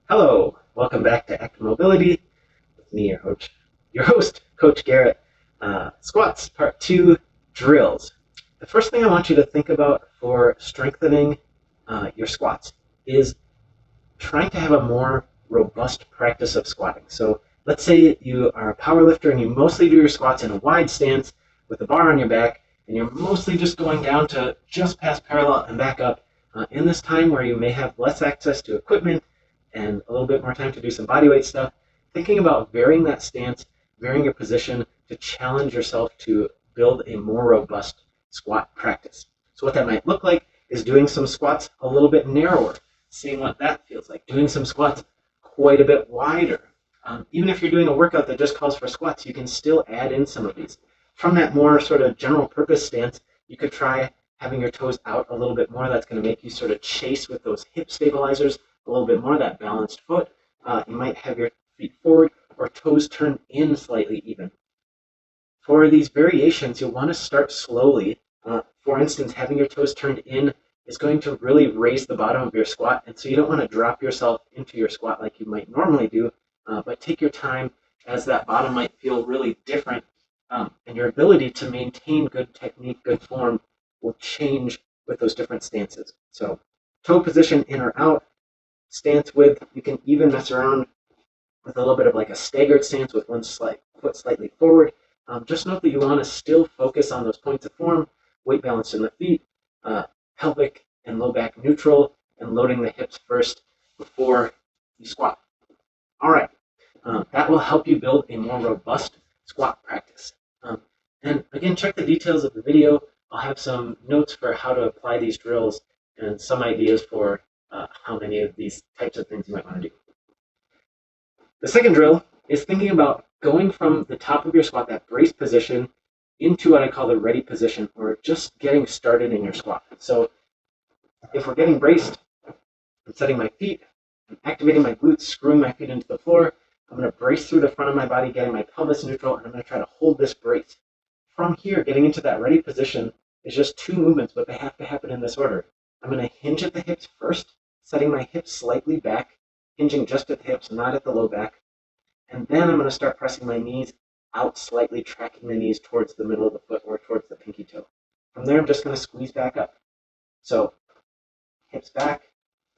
Hello, welcome back to Active Mobility with me, your host, Coach Garrett. Squats, Part 2, drills. The first thing I want you to think about for strengthening your squats is trying to have a more robust practice of squatting. So let's say you are a power lifter and you mostly do your squats in a wide stance with a bar on your back, and you're mostly just going down to just past parallel and back up. In this time where you may have less access to equipment and a little bit more time to do some bodyweight stuff, thinking about varying that stance, varying your position to challenge yourself to build a more robust squat practice. So what that might look like is doing some squats a little bit narrower, seeing what that feels like, doing some squats quite a bit wider. Even if you're doing a workout that just calls for squats, you can still add in some of these. From that more sort of general purpose stance, you could try having your toes out a little bit more. That's going to make you sort of chase with those hip stabilizers a little bit more, that balanced foot. You might have your feet forward or toes turned in slightly even. For these variations, you'll want to start slowly. For instance, having your toes turned in is going to really raise the bottom of your squat, and so you don't want to drop yourself into your squat like you might normally do, but take your time as that bottom might feel really different, and your ability to maintain good technique, good form will change with those different stances. So toe position in or out, stance width, you can even mess around with a little bit of like a staggered stance with one foot slightly forward. Just note that you want to still focus on those points of form, weight balance in the feet, pelvic and low back neutral, and loading the hips first before you squat. All right, that will help you build a more robust squat practice. And again, check the details of the video. I'll have some notes for how to apply these drills and some ideas for how many of these types of things you might want to do. The second drill is thinking about going from the top of your squat, that brace position, into what I call the ready position, or just getting started in your squat. So if we're getting braced, I'm setting my feet, I'm activating my glutes, screwing my feet into the floor. I'm going to brace through the front of my body, getting my pelvis neutral, and I'm going to try to hold this brace. From here, getting into that ready position is just two movements, but they have to happen in this order. I'm going to hinge at the hips first, setting my hips slightly back, hinging just at the hips, not at the low back. And then I'm going to start pressing my knees out slightly, tracking the knees towards the middle of the foot or towards the pinky toe. From there, I'm just going to squeeze back up. So hips back,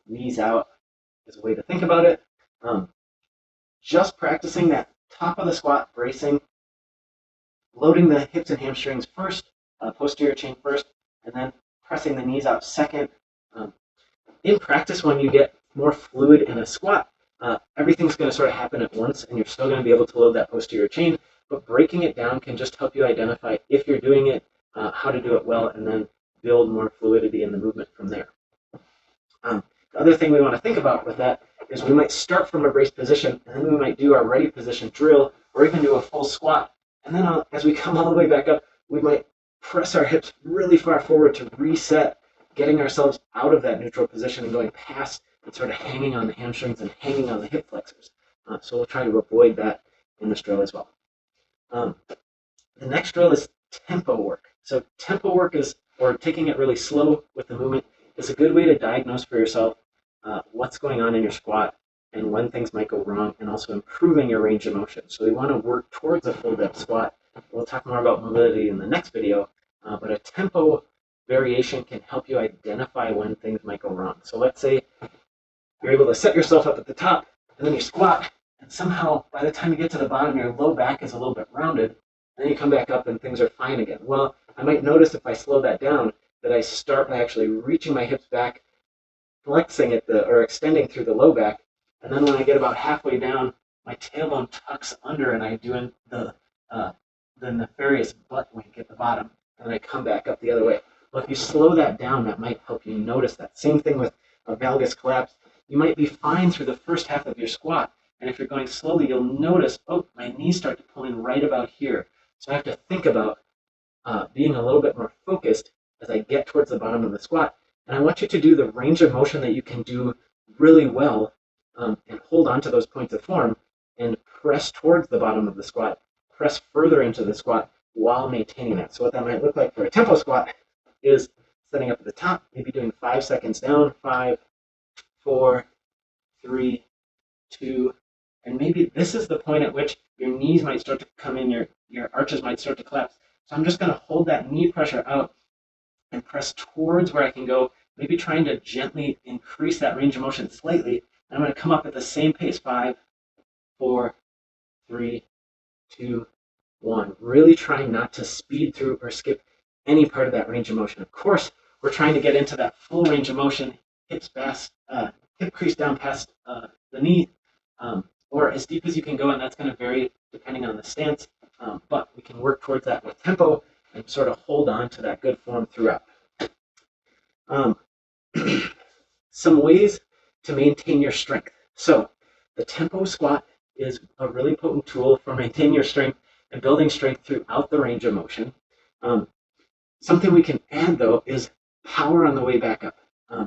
knees out is a way to think about it. Just practicing that top of the squat, bracing, loading the hips and hamstrings first, posterior chain first, and then pressing the knees out second. In practice, when you get more fluid in a squat, everything's going to sort of happen at once, and you're still going to be able to load that posterior chain, but breaking it down can just help you identify if you're doing it, how to do it well, and then build more fluidity in the movement from there. The other thing we want to think about with that is we might start from a brace position, and then we might do our ready position drill, or even do a full squat. And then as we come all the way back up, we might press our hips really far forward to reset, getting ourselves out of that neutral position and going past and sort of hanging on the hamstrings and hanging on the hip flexors. So we'll try to avoid that in this drill as well. The next drill is tempo work. So tempo work is, or taking it really slow with the movement, is a good way to diagnose for yourself what's going on in your squat and when things might go wrong, and also improving your range of motion. So we want to work towards a full depth squat. We'll talk more about mobility in the next video, but a tempo variation can help you identify when things might go wrong. So let's say you're able to set yourself up at the top, and then you squat, and somehow by the time you get to the bottom, your low back is a little bit rounded, and then you come back up and things are fine again. Well, I might notice if I slow that down that I start by actually reaching my hips back, flexing at or extending through the low back, and then when I get about halfway down, my tailbone tucks under, and I do the nefarious butt wink at the bottom, and I come back up the other way. Well, if you slow that down, that might help you notice that. Same thing with a valgus collapse. You might be fine through the first half of your squat, and if you're going slowly, you'll notice, oh, my knees start to pull in right about here. So I have to think about being a little bit more focused as I get towards the bottom of the squat. And I want you to do the range of motion that you can do really well, and hold on to those points of form and press towards the bottom of the squat, press further into the squat while maintaining that. So what that might look like for a tempo squat is setting up at the top, maybe doing 5 seconds down, 5, 4, 3, 2, and maybe this is the point at which your knees might start to come in, your arches might start to collapse. So I'm just going to hold that knee pressure out and press towards where I can go, maybe trying to gently increase that range of motion slightly. And I'm going to come up at the same pace, 5, 4, 3, 2, 1. Really trying not to speed through or skip any part of that range of motion. Of course, we're trying to get into that full range of motion, hip crease down past the knee, or as deep as you can go, and that's going to vary depending on the stance, but we can work towards that with tempo and sort of hold on to that good form throughout. Some ways to maintain your strength. So the tempo squat is a really potent tool for maintaining your strength and building strength throughout the range of motion. Something we can add, though, is power on the way back up.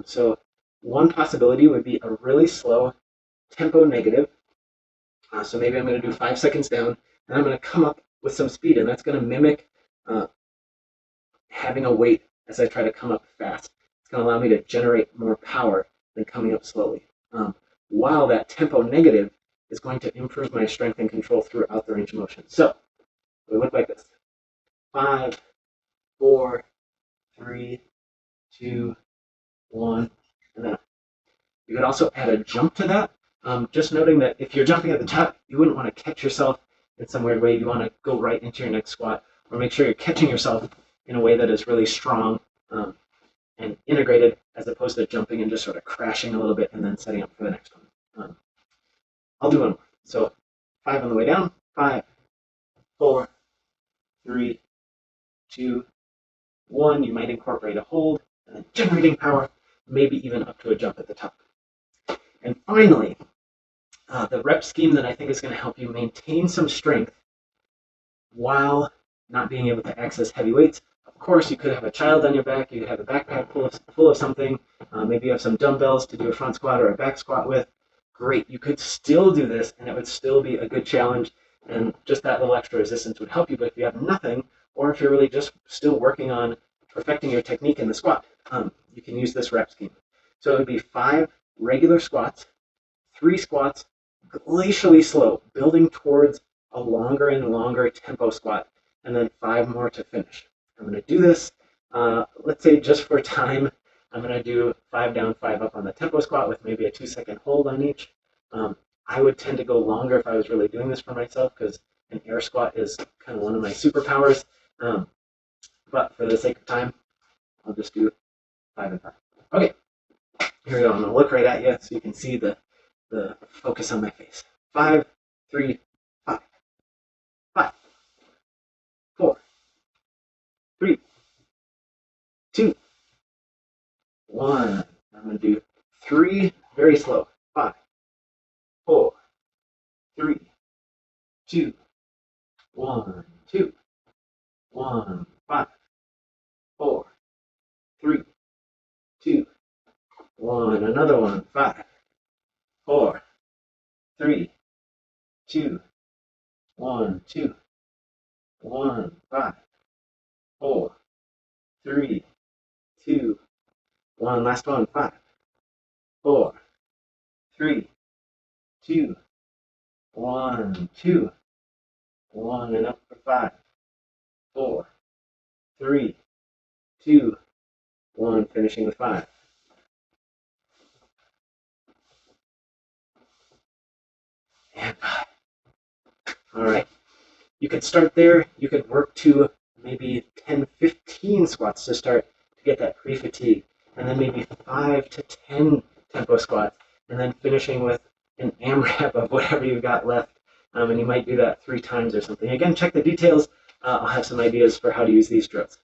So one possibility would be a really slow tempo negative. So maybe I'm going to do 5 seconds down, and I'm going to come up with some speed, and that's going to mimic having a weight as I try to come up fast. It's going to allow me to generate more power than coming up slowly. While that tempo negative is going to improve my strength and control throughout the range of motion. So it would look like this. 5, 4, 3, 2, 1, and then you could also add a jump to that. Just noting that if you're jumping at the top, you wouldn't want to catch yourself in some weird way. You want to go right into your next squat, or make sure you're catching yourself in a way that is really strong and integrated, as opposed to jumping and just sort of crashing a little bit and then setting up for the next one. I'll do one more. So 5 on the way down. 5, 4, 3, 2, 1. You might incorporate a hold and then generating power, maybe even up to a jump at the top. And finally, the rep scheme that I think is going to help you maintain some strength while not being able to access heavy weights. Of course, you could have a child on your back, you could have a backpack full of something, maybe you have some dumbbells to do a front squat or a back squat with. Great, you could still do this and it would still be a good challenge, and just that little extra resistance would help you. But if you have nothing, or if you're really just still working on perfecting your technique in the squat, you can use this rep scheme. So it would be 5 regular squats, 3 squats, glacially slow, building towards a longer and longer tempo squat, and then 5 more to finish. I'm going to do this, let's say just for time, I'm going to do 5 down, 5 up on the tempo squat with maybe a 2-second hold on each. I would tend to go longer if I was really doing this for myself, because an air squat is kind of one of my superpowers. But for the sake of time, I'll just do 5 and 5. Okay, here we go. I'm going to look right at you so you can see the focus on my face. 5, 3, 5. 5, 4, 3, 2, 1. I'm going to do 3 very slow. 5, 4, 3, 2, 1, 2, 1, 5, 4, 3, 2, 1. Another one. 5, 4, 3, 2, 1, 2, 1, 5, 4, 3, 2, 1. Last one. 5, 4, 3, 2, 1, 2, 1, and up for 5, 4, 3, 2, 1. Finishing with 5. And 5. All right. You could start there. You could work to maybe 10, 15 squats to start to get that pre-fatigue, and then maybe 5 to 10 tempo squats, and then finishing with an AMRAP of whatever you've got left. And you might do that 3 times or something. Again, check the details. I'll have some ideas for how to use these drills.